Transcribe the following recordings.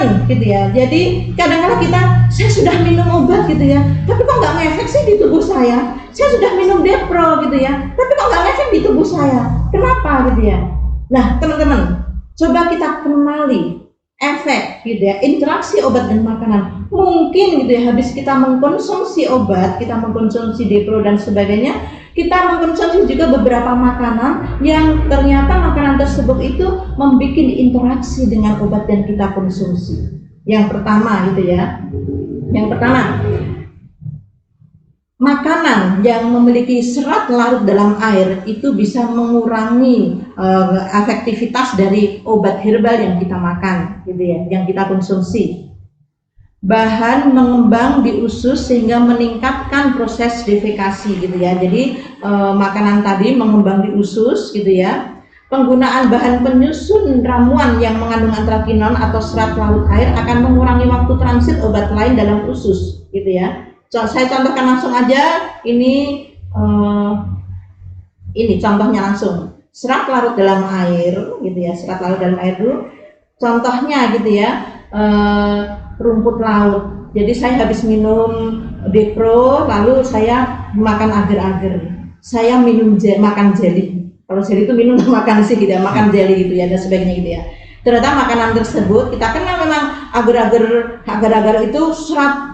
teman-teman gitu ya. Jadi kadang-kadang saya sudah minum obat gitu ya, tapi kok nggak ngefek sih di tubuh saya. Saya sudah minum Depro gitu ya, tapi kok nggak ngefek di tubuh saya. Kenapa gitu ya? Nah teman-teman, coba kita kenali efek gitu ya, interaksi obat dan makanan. Mungkin gitu ya, habis kita mengkonsumsi obat, kita mengkonsumsi Depro dan sebagainya, kita mengkonsumsi juga beberapa makanan yang ternyata makanan tersebut itu membuat interaksi dengan obat yang kita konsumsi. Yang pertama gitu ya, yang pertama, makanan yang memiliki serat larut dalam air itu bisa mengurangi efektivitas dari obat herbal yang kita makan gitu ya, yang kita konsumsi. Bahan mengembang di usus sehingga meningkatkan proses defekasi gitu ya. Jadi makanan tadi mengembang di usus gitu ya. Penggunaan bahan penyusun ramuan yang mengandung antrakinon atau serat larut air akan mengurangi waktu transit obat lain dalam usus gitu ya. Saya contohkan langsung aja, ini contohnya langsung, serat larut dalam air gitu ya, serat larut dalam air dulu. Contohnya gitu ya, rumput laut. Jadi saya habis minum Depro, lalu saya makan agar-agar. Saya makan jelly. Kalau jelly itu minum makan sih gitu ya, makan jelly gitu ya dan sebagainya gitu ya. Ternyata makanan tersebut kita kenal memang agar-agar itu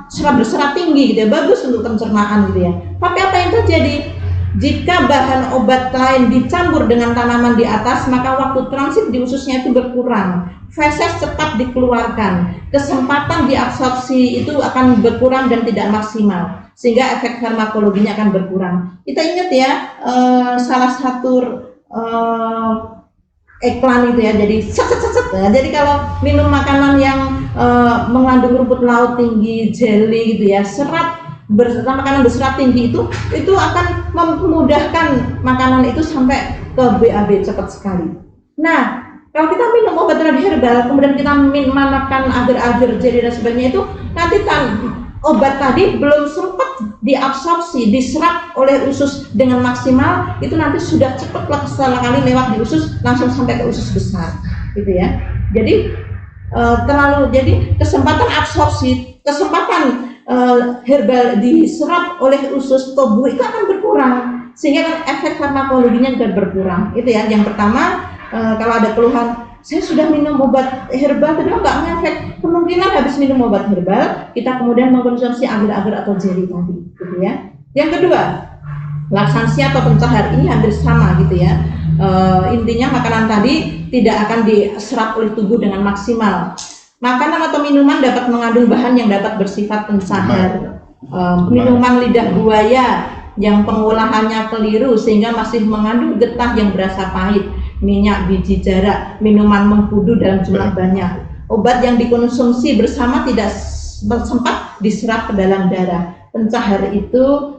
berserat tinggi gitu ya, bagus untuk pencernaan gitu ya. Tapi apa yang terjadi? Jika bahan obat lain dicampur dengan tanaman di atas, maka waktu transit di ususnya itu berkurang. Feses cepat dikeluarkan, kesempatan diabsorpsi itu akan berkurang dan tidak maksimal, sehingga efek farmakologinya akan berkurang. Kita ingat ya, salah satu iklan itu ya, jadi ya. Jadi kalau minum makanan yang mengandung rumput laut tinggi, jelly gitu ya, makanan berserat tinggi itu akan memudahkan makanan itu sampai ke BAB cepat sekali. Nah, kalau kita minum obat herbal, kemudian kita makan agar-agar jelly dan sebagainya, itu nanti obat tadi belum sempat diabsorpsi, diserap oleh usus dengan maksimal, itu nanti sudah cepat setelah kali lewat di usus langsung sampai ke usus besar, gitu ya. Jadi jadi kesempatan absorpsi, kesempatan herbal diserap oleh usus tubuh itu akan berkurang, sehingga kan efek farmakologinya juga berkurang. Itu ya. Yang pertama, kalau ada keluhan, saya sudah minum obat herbal tapi nggak ngefek, kemungkinan habis minum obat herbal kita kemudian mengkonsumsi agar-agar atau jelly tadi, gitu ya. Yang kedua, laksansia atau pencahar, ini hampir sama gitu ya. Intinya makanan tadi tidak akan diserap oleh tubuh dengan maksimal. Makanan atau minuman dapat mengandung bahan yang dapat bersifat pencahar. Minuman lidah buaya yang pengolahannya keliru sehingga masih mengandung getah yang berasa pahit, minyak biji jarak, minuman mengkudu dalam jumlah banyak, obat yang dikonsumsi bersama tidak sempat diserap ke dalam darah. Pencahar itu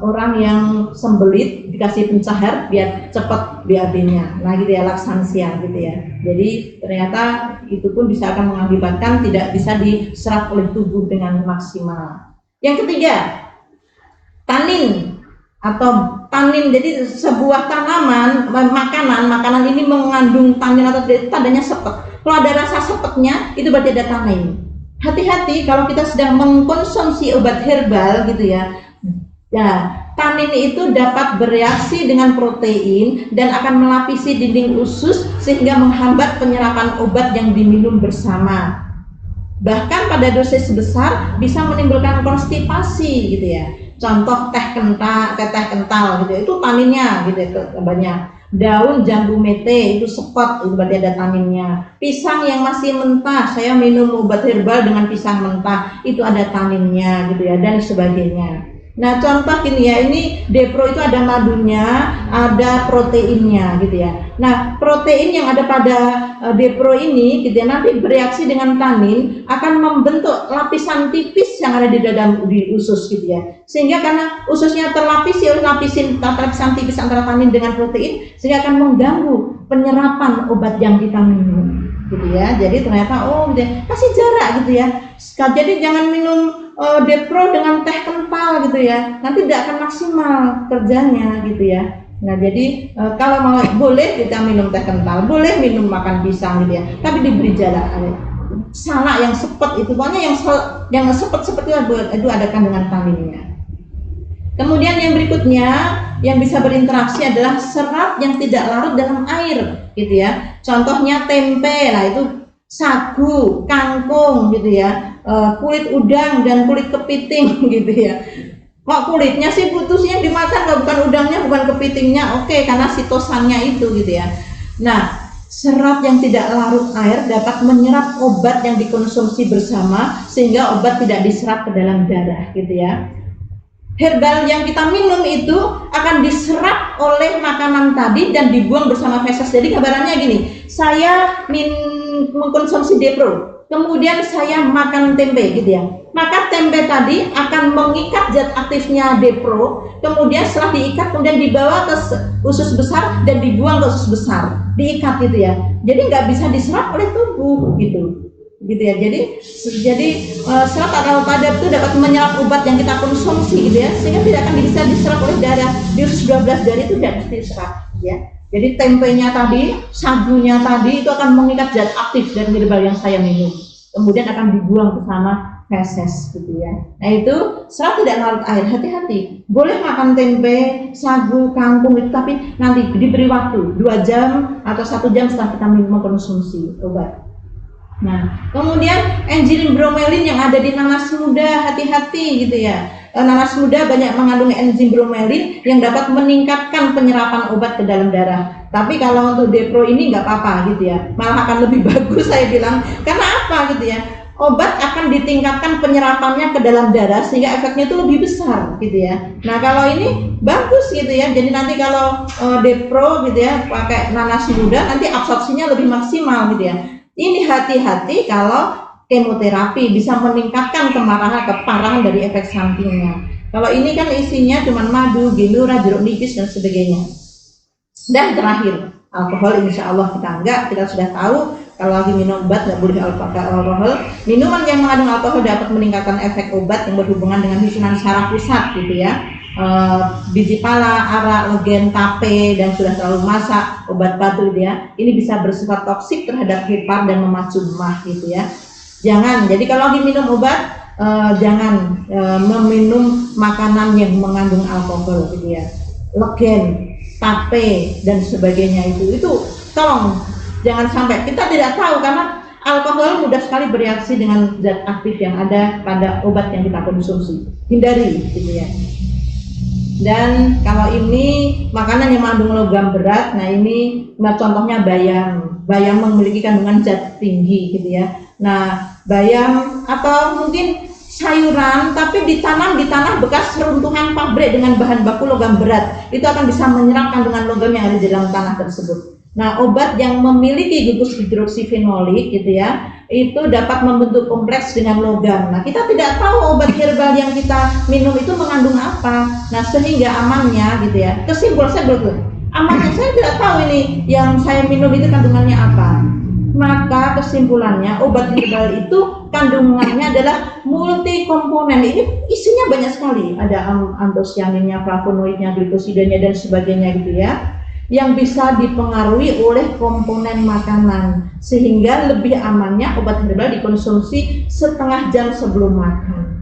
orang yang sembelit dikasih pencahar biar cepat BAB-nya. Nah gitu ya, laksansia gitu ya. Jadi ternyata itu pun bisa akan mengakibatkan tidak bisa diserap oleh tubuh dengan maksimal. Yang ketiga, tanin atau tanin. Jadi sebuah tanaman, makanan ini mengandung tanin atau tandanya sepet. Kalau ada rasa sepetnya itu berarti ada tanin. Hati-hati kalau kita sedang mengkonsumsi obat herbal gitu ya. Ya, tanin itu dapat bereaksi dengan protein dan akan melapisi dinding usus sehingga menghambat penyerapan obat yang diminum bersama. Bahkan pada dosis besar bisa menimbulkan konstipasi gitu ya. Contoh teh kental gitu, itu taninnya gitu ya, banyak. Daun jambu mete itu sepet, itu berarti ada taninnya. Pisang yang masih mentah, saya minum obat herbal dengan pisang mentah, itu ada taninnya gitu ya, dan sebagainya. Nah contoh gini ya, ini Depro itu ada madunya, ada proteinnya gitu ya. Nah protein yang ada pada Depro ini gitu ya, nanti bereaksi dengan tanin akan membentuk lapisan tipis yang ada di usus gitu ya. Sehingga karena ususnya terlapisi oleh lapisan tipis antara tanin dengan protein, sehingga akan mengganggu penyerapan obat yang kita minum gitu ya. Jadi ternyata gitu ya, kasih jarak gitu ya. Jadi jangan minum Depro dengan teh kental gitu ya, nanti tidak akan maksimal kerjanya gitu ya. Nah jadi kalau mau boleh kita minum teh kental, boleh minum makan pisang gitu ya, tapi diberi jarak salak yang sepet itu, pokoknya yang sepet-sepet itu ada kandungan taninnya. Kemudian yang berikutnya yang bisa berinteraksi adalah serat yang tidak larut dalam air, gitu ya. Contohnya tempe, lah itu sagu, kangkung, gitu ya, kulit udang dan kulit kepiting, gitu ya. Kok kulitnya sih putusnya dimakan, nggak, bukan udangnya, bukan kepitingnya, oke, karena sitosannya itu, gitu ya. Nah, serat yang tidak larut air dapat menyerap obat yang dikonsumsi bersama sehingga obat tidak diserap ke dalam darah, gitu ya. Herbal yang kita minum itu akan diserap oleh makanan tadi dan dibuang bersama feses. Jadi gambarannya gini, saya mengkonsumsi Depro, kemudian saya makan tempe, gitu ya. Maka tempe tadi akan mengikat zat aktifnya Depro, kemudian setelah diikat kemudian dibawa ke usus besar dan dibuang ke usus besar, diikat, gitu ya. Jadi nggak bisa diserap oleh tubuh, gitu ya. Jadi serat atau padat itu dapat menyerap obat yang kita konsumsi, gitu ya, sehingga tidak akan bisa diserap oleh darah. Di usus 12 jari itu tidak bisa diserap, ya. Jadi tempenya tadi, sagunya tadi itu akan mengikat zat aktif dari herbal yang saya minum, kemudian akan dibuang bersama feses, gitu ya. Nah itu serat tidak larut air, hati-hati. Boleh makan tempe, sagu, kangkung itu, tapi nanti diberi waktu 2 jam atau 1 jam setelah kita minum konsumsi obat. Nah, kemudian enzim bromelin yang ada di nanas muda, hati-hati, gitu ya. Nanas muda banyak mengandung enzim bromelin yang dapat meningkatkan penyerapan obat ke dalam darah. Tapi kalau untuk Depro ini nggak apa-apa, gitu ya, malah akan lebih bagus saya bilang. Karena apa, gitu ya? Obat akan ditingkatkan penyerapannya ke dalam darah sehingga efeknya itu lebih besar, gitu ya. Nah kalau ini bagus, gitu ya. Jadi nanti kalau Depro, gitu ya, pakai nanas muda, nanti absorpsinya lebih maksimal, gitu ya. Ini hati-hati kalau kemoterapi bisa meningkatkan keparahan dari efek sampingnya. Kalau ini kan isinya cuma madu, ginura, jeruk nipis dan sebagainya. Dan terakhir, alkohol insya Allah kita enggak, kita sudah tahu kalau lagi minum obat nggak boleh alkohol. Minuman yang mengandung alkohol dapat meningkatkan efek obat yang berhubungan dengan susunan saraf pusat, gitu ya. Biji pala, arak, legen, tape, dan sudah terlalu masak, obat batu, ya, ini bisa bersifat toksik terhadap hepar dan memacu mah, gitu ya. Jangan, jadi kalau lagi minum obat jangan meminum makanan yang mengandung alkohol, gitu ya. Legen, tape dan sebagainya itu tolong jangan sampai. Kita tidak tahu karena alkohol mudah sekali bereaksi dengan zat aktif yang ada pada obat yang kita konsumsi. Hindari, gitu ya. Dan kalau ini makanan yang mengandung logam berat, nah ini contohnya bayam. Bayam memiliki kandungan zat tinggi, gitu ya. Nah, bayam atau mungkin sayuran tapi ditanam di tanah bekas runtuhan pabrik dengan bahan baku logam berat, itu akan bisa menyerap kandungan logam yang ada di dalam tanah tersebut. Nah, obat yang memiliki gugus hidroksifenolik, gitu ya, itu dapat membentuk kompleks dengan logam. Nah, kita tidak tahu obat herbal yang kita minum itu mengandung apa. Nah, sehingga amannya, gitu ya, kesimpulan saya betul, amannya saya tidak tahu ini yang saya minum itu kandungannya apa. Maka kesimpulannya obat herbal itu kandungannya adalah multi komponen. Ini isinya banyak sekali, ada antosianinnya, flavonoidnya, glikosidanya dan sebagainya, gitu ya, yang bisa dipengaruhi oleh komponen makanan, sehingga lebih amannya obat herbal dikonsumsi setengah jam sebelum makan.